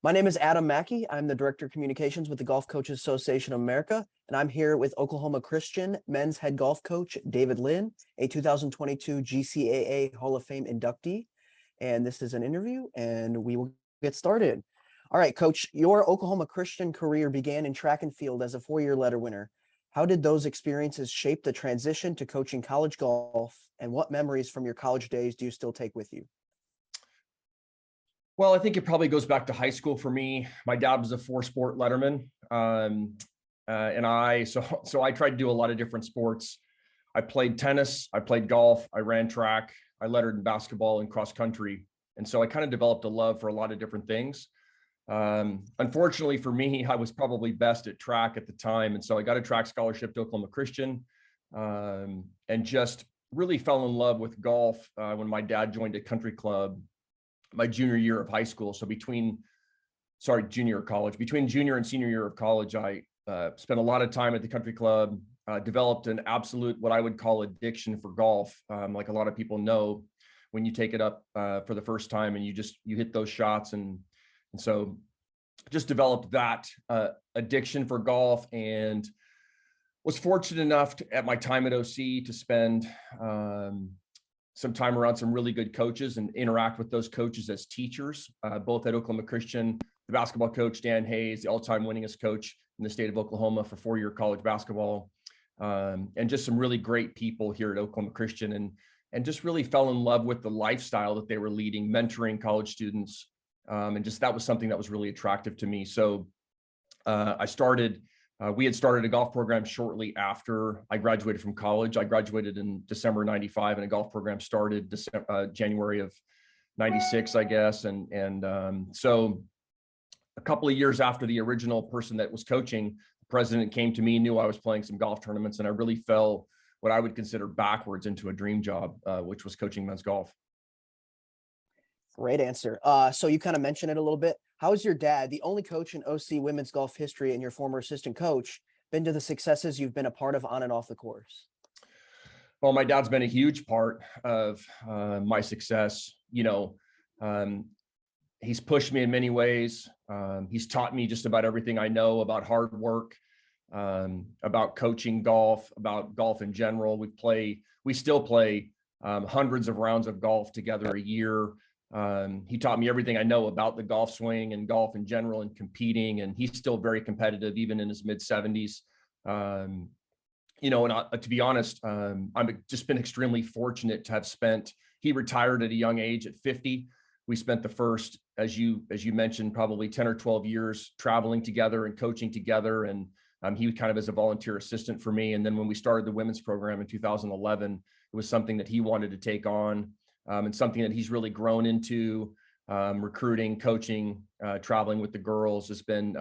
My name is Adam Mackey. I'm the Director of Communications with the Golf Coaches Association of America, and I'm here with Oklahoma Christian men's head golf coach, David Lynn, a 2022 GCAA Hall of Fame inductee. And this is an interview, and we will get started. All right, Coach, your Oklahoma Christian career began in track and field as a four-year letter winner. How did those experiences shape the transition to coaching college golf, and what memories from your college days do you still take with you? Well, I think it probably goes back to high school for me. My dad was a four-sport letterman, so I tried to do a lot of different sports. I played tennis, I played golf, I ran track, I lettered in basketball and cross country, and so I kind of developed a love for a lot of different things. Unfortunately for me, I was probably best at track at the time, and so I got a track scholarship to Oklahoma Christian, and just really fell in love with golf when my dad joined a country club my junior year of high school. So between junior and senior year of college, I spent a lot of time at the country club, developed an absolute, what I would call addiction for golf. Like a lot of people know, when you take it up for the first time and you hit those shots. And so just developed that addiction for golf, and was fortunate enough at my time at OC to spend some time around some really good coaches and interact with those coaches as teachers, both at Oklahoma Christian, the basketball coach, Dan Hayes, the all-time winningest coach in the state of Oklahoma for four-year college basketball, and just some really great people here at Oklahoma Christian, and just really fell in love with the lifestyle that they were leading, mentoring college students. And just that was something that was really attractive to me. So we had started a golf program shortly after I graduated from college. I graduated in December 95, and a golf program started January of 96, I guess. So a couple of years after the original person that was coaching, the president came to me, knew I was playing some golf tournaments, and I really fell what I would consider backwards into a dream job, which was coaching men's golf. Great answer. So you kind of mentioned it a little bit. How has your dad, the only coach in OC women's golf history and your former assistant coach, been to the successes you've been a part of on and off the course? Well, my dad's been a huge part of my success. He's pushed me in many ways. He's taught me just about everything I know about hard work, about coaching golf, about golf in general. We still play hundreds of rounds of golf together a year. He taught me everything I know about the golf swing and golf in general and competing. And he's still very competitive, even in his mid 70s. To be honest, I've just been extremely fortunate to have he retired at a young age at 50. We spent the first, as you mentioned, probably 10 or 12 years traveling together and coaching together. And he kind of as a volunteer assistant for me. And then when we started the women's program in 2011, it was something that he wanted to take on. And something that he's really grown into, recruiting, coaching, traveling with the girls has been,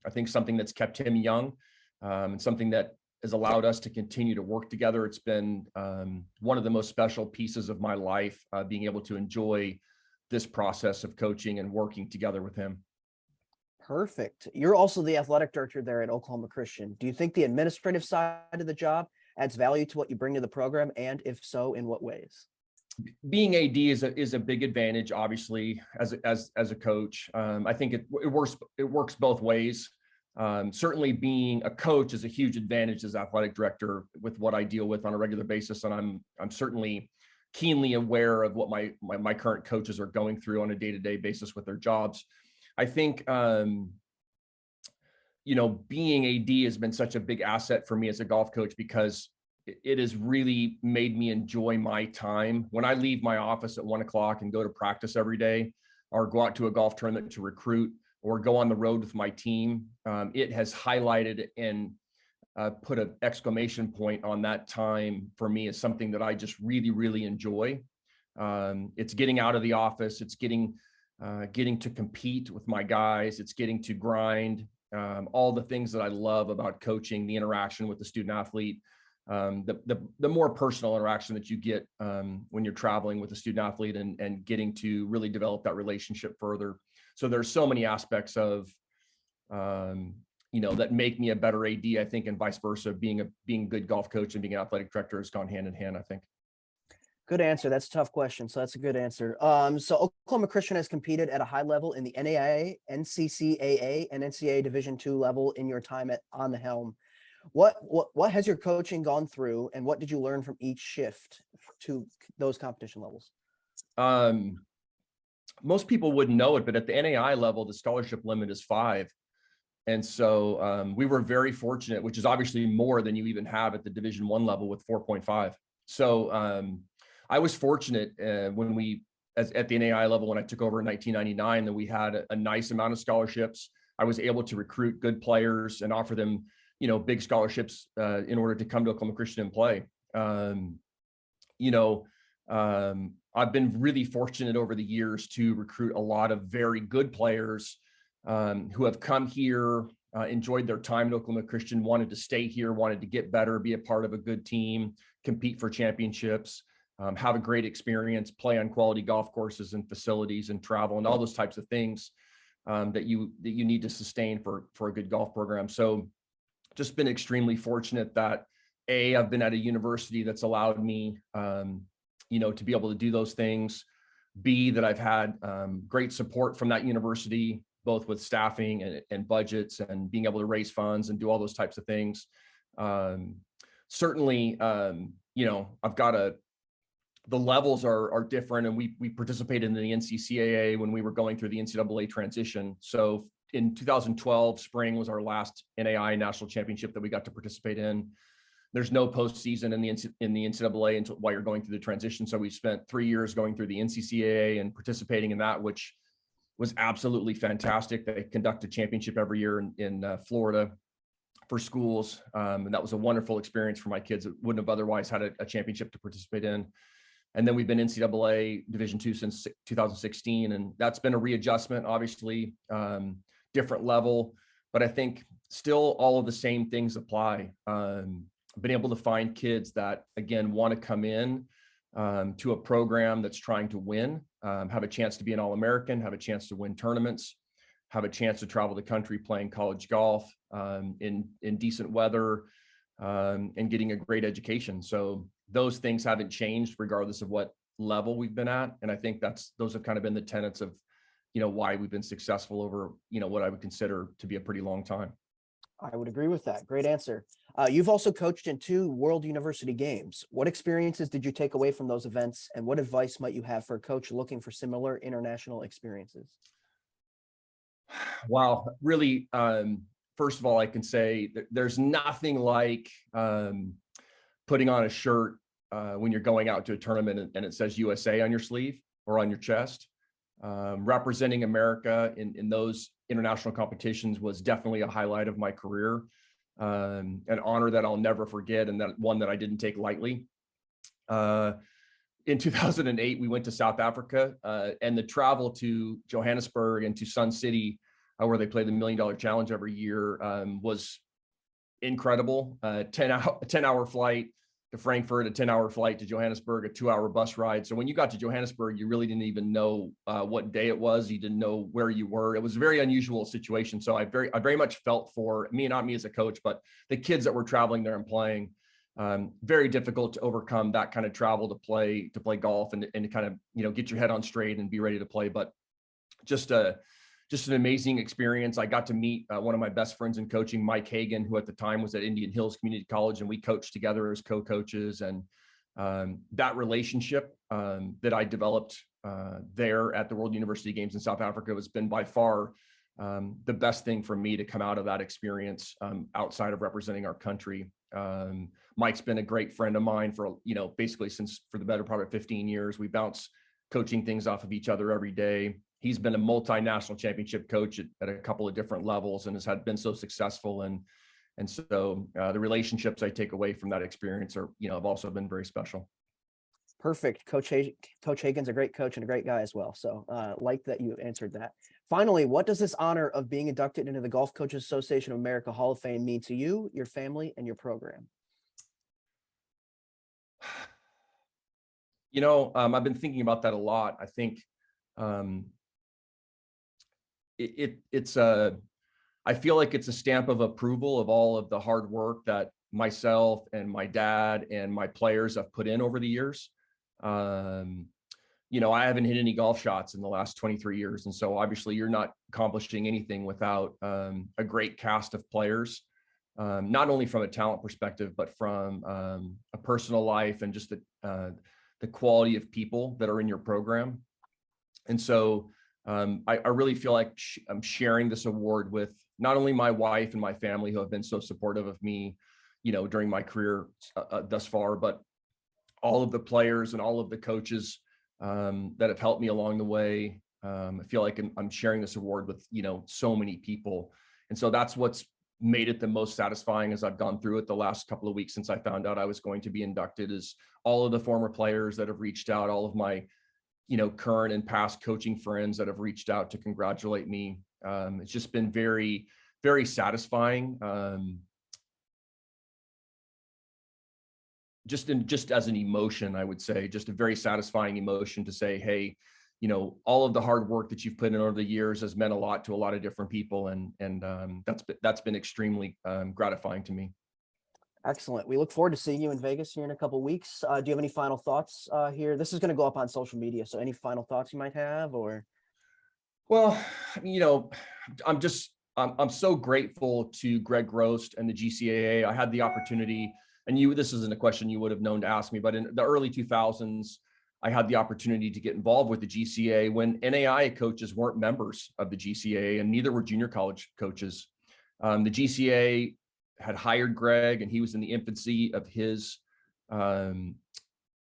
I think, something that's kept him young, and something that has allowed us to continue to work together. It's been one of the most special pieces of my life, being able to enjoy this process of coaching and working together with him. Perfect. You're also the athletic director there at Oklahoma Christian. Do you think the administrative side of the job adds value to what you bring to the program? And if so, in what ways? Being AD is a big advantage, obviously, as a coach. I think it works both ways. Certainly, being a coach is a huge advantage as athletic director with what I deal with on a regular basis, and I'm certainly keenly aware of what my current coaches are going through on a day-to-day basis with their jobs. I think being AD has been such a big asset for me as a golf coach, because it has really made me enjoy my time. When I leave my office at 1 o'clock and go to practice every day, or go out to a golf tournament to recruit, or go on the road with my team, it has highlighted and put an exclamation point on that time for me as something that I just really, really enjoy. It's getting out of the office. It's getting to compete with my guys. It's getting to grind, all the things that I love about coaching, the interaction with the student athlete. The more personal interaction that you get when you're traveling with a student athlete, and getting to really develop that relationship further. So there's so many aspects of, that make me a better AD, I think, and vice versa. Being a good golf coach and being an athletic director has gone hand in hand, I think. Good answer. That's a tough question. So that's a good answer. So Oklahoma Christian has competed at a high level in the NAIA, NCCAA, and NCAA Division II level in your time on the helm. What has your coaching gone through, and what did you learn from each shift to those competition levels? Most people wouldn't know it, but at the NAI level, the scholarship limit is 5. And so we were very fortunate, which is obviously more than you even have at the Division I level with 4.5. So I was fortunate when at the NAI level, when I took over in 1999, that we had a nice amount of scholarships. I was able to recruit good players and offer them, big scholarships in order to come to Oklahoma Christian and play. I've been really fortunate over the years to recruit a lot of very good players who have come here, enjoyed their time at Oklahoma Christian, wanted to stay here, wanted to get better, be a part of a good team, compete for championships, have a great experience, play on quality golf courses and facilities and travel and all those types of things that you need to sustain for a good golf program. So just been extremely fortunate that I've been at a university that's allowed me, to be able to do those things. B, that I've had great support from that university, both with staffing and budgets and being able to raise funds and do all those types of things. Certainly, I've got the levels are different, and we participated in the NCCAA when we were going through the NCAA transition. So in 2012, spring was our last NAI national championship that we got to participate in. There's no postseason in the NCAA until while you're going through the transition. So we spent 3 years going through the NCCAA and participating in that, which was absolutely fantastic. They conduct a championship every year in Florida for schools. And that was a wonderful experience for my kids that wouldn't have otherwise had a championship to participate in. And then we've been NCAA Division II since 2016. And that's been a readjustment, obviously, different level, but I think still all of the same things apply. Been able to find kids that, again, want to come in to a program that's trying to win, have a chance to be an All-American, have a chance to win tournaments, have a chance to travel the country playing college golf in decent weather and getting a great education. So those things haven't changed regardless of what level we've been at. And I think those have kind of been the tenets of, why we've been successful over, what I would consider to be a pretty long time. I would agree with that. Great answer. You've also coached in 2 World University Games. What experiences did you take away from those events, and what advice might you have for a coach looking for similar international experiences? Wow, really, first of all, I can say that there's nothing like putting on a shirt when you're going out to a tournament and it says USA on your sleeve or on your chest. Representing America in those international competitions was definitely a highlight of my career, an honor that I'll never forget, and that one that I didn't take lightly. In 2008, we went to South Africa, and the travel to Johannesburg and to Sun City, where they play the $1 Million Challenge every year, was incredible. 10-hour flight to Frankfurt, a 10-hour flight to Johannesburg, a 2-hour bus ride. So when you got to Johannesburg, you really didn't even know what day it was. You didn't know where you were. It was a very unusual situation. So I very much felt for me, not me as a coach, but the kids that were traveling there and playing. Very difficult to overcome that kind of travel to play golf and to kind of, get your head on straight and be ready to play. But just an amazing experience. I got to meet one of my best friends in coaching, Mike Hagan, who at the time was at Indian Hills Community College, and we coached together as co-coaches. And that relationship that I developed there at the World University Games in South Africa has been by far the best thing for me to come out of that experience outside of representing our country. Mike's been a great friend of mine for, basically for the better part of 15 years. We bounce coaching things off of each other every day. He's been a multinational championship coach at a couple of different levels and has been so successful. And so the relationships I take away from that experience are, have also been very special. Perfect. Coach Hagan's a great coach and a great guy as well. So like that you answered that. Finally, what does this honor of being inducted into the Golf Coaches Association of America Hall of Fame mean to you, your family, and your program? I've been thinking about that a lot. I think I feel like it's a stamp of approval of all of the hard work that myself and my dad and my players have put in over the years. I haven't hit any golf shots in the last 23 years. And so obviously you're not accomplishing anything without a great cast of players, not only from a talent perspective, but from a personal life and just the quality of people that are in your program. And so I really feel like I'm sharing this award with not only my wife and my family who have been so supportive of me, during my career thus far, but all of the players and all of the coaches that have helped me along the way. I feel like I'm sharing this award with, so many people. And so that's what's made it the most satisfying as I've gone through it the last couple of weeks since I found out I was going to be inducted, is all of the former players that have reached out, all of my, current and past coaching friends that have reached out to congratulate me. It's just been very, very satisfying. Just as an emotion, I would say, just a very satisfying emotion to say, hey, all of the hard work that you've put in over the years has meant a lot to a lot of different people. And that's been extremely gratifying to me. Excellent. We look forward to seeing you in Vegas here in a couple weeks. Do you have any final thoughts here? This is going to go up on social media. So any final thoughts you might have, or? Well, I'm so grateful to Greg Grost and the GCAA. I had the opportunity, and this isn't a question you would have known to ask me, but in the early 2000s, I had the opportunity to get involved with the GCAA when NAIA coaches weren't members of the GCAA, and neither were junior college coaches. The GCAA had hired Greg, and he was in the infancy of his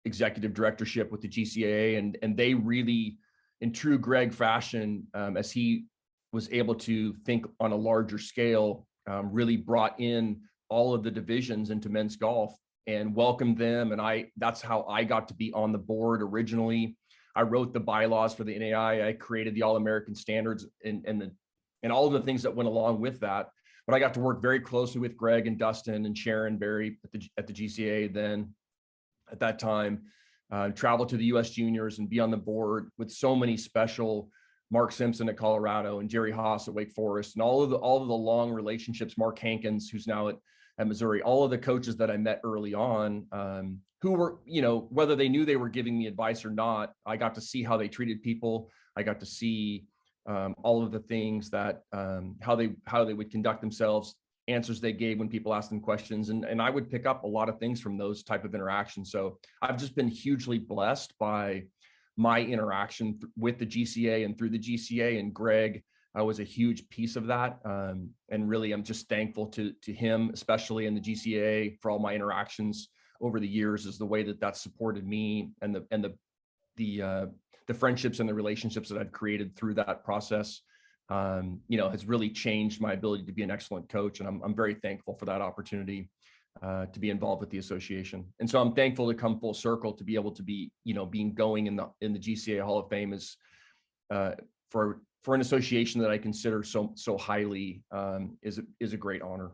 executive directorship with the GCAA, and they really, in true Greg fashion, as he was able to think on a larger scale, really brought in all of the divisions into men's golf and welcomed them. And that's how I got to be on the board originally. I wrote the bylaws for the NAIA. I created the All-American standards and all of the things that went along with that. But I got to work very closely with Greg and Dustin and Sharon Barry at the GCAA then at that time. Travel to the U.S. Juniors and be on the board with so many special Mark Simpson at Colorado and Jerry Haas at Wake Forest, and all of the long relationships. Mark Hankins, who's now at Missouri, all of the coaches that I met early on, who were, whether they knew they were giving me advice or not, I got to see how they treated people. I got to see all of the things that how they would conduct themselves, answers they gave when people asked them questions. And I would pick up a lot of things from those type of interactions. So I've just been hugely blessed by my interaction with the GCA and through the GCA, and Greg was a huge piece of that. And really, I'm just thankful to him, especially in the GCA, for all my interactions over the years, is the way that supported me, and the friendships and the relationships that I've created through that process, has really changed my ability to be an excellent coach. And I'm very thankful for that opportunity to be involved with the association. And so I'm thankful to come full circle to be able to be, being going in the GCAA Hall of Fame is for an association that I consider so highly is a great honor.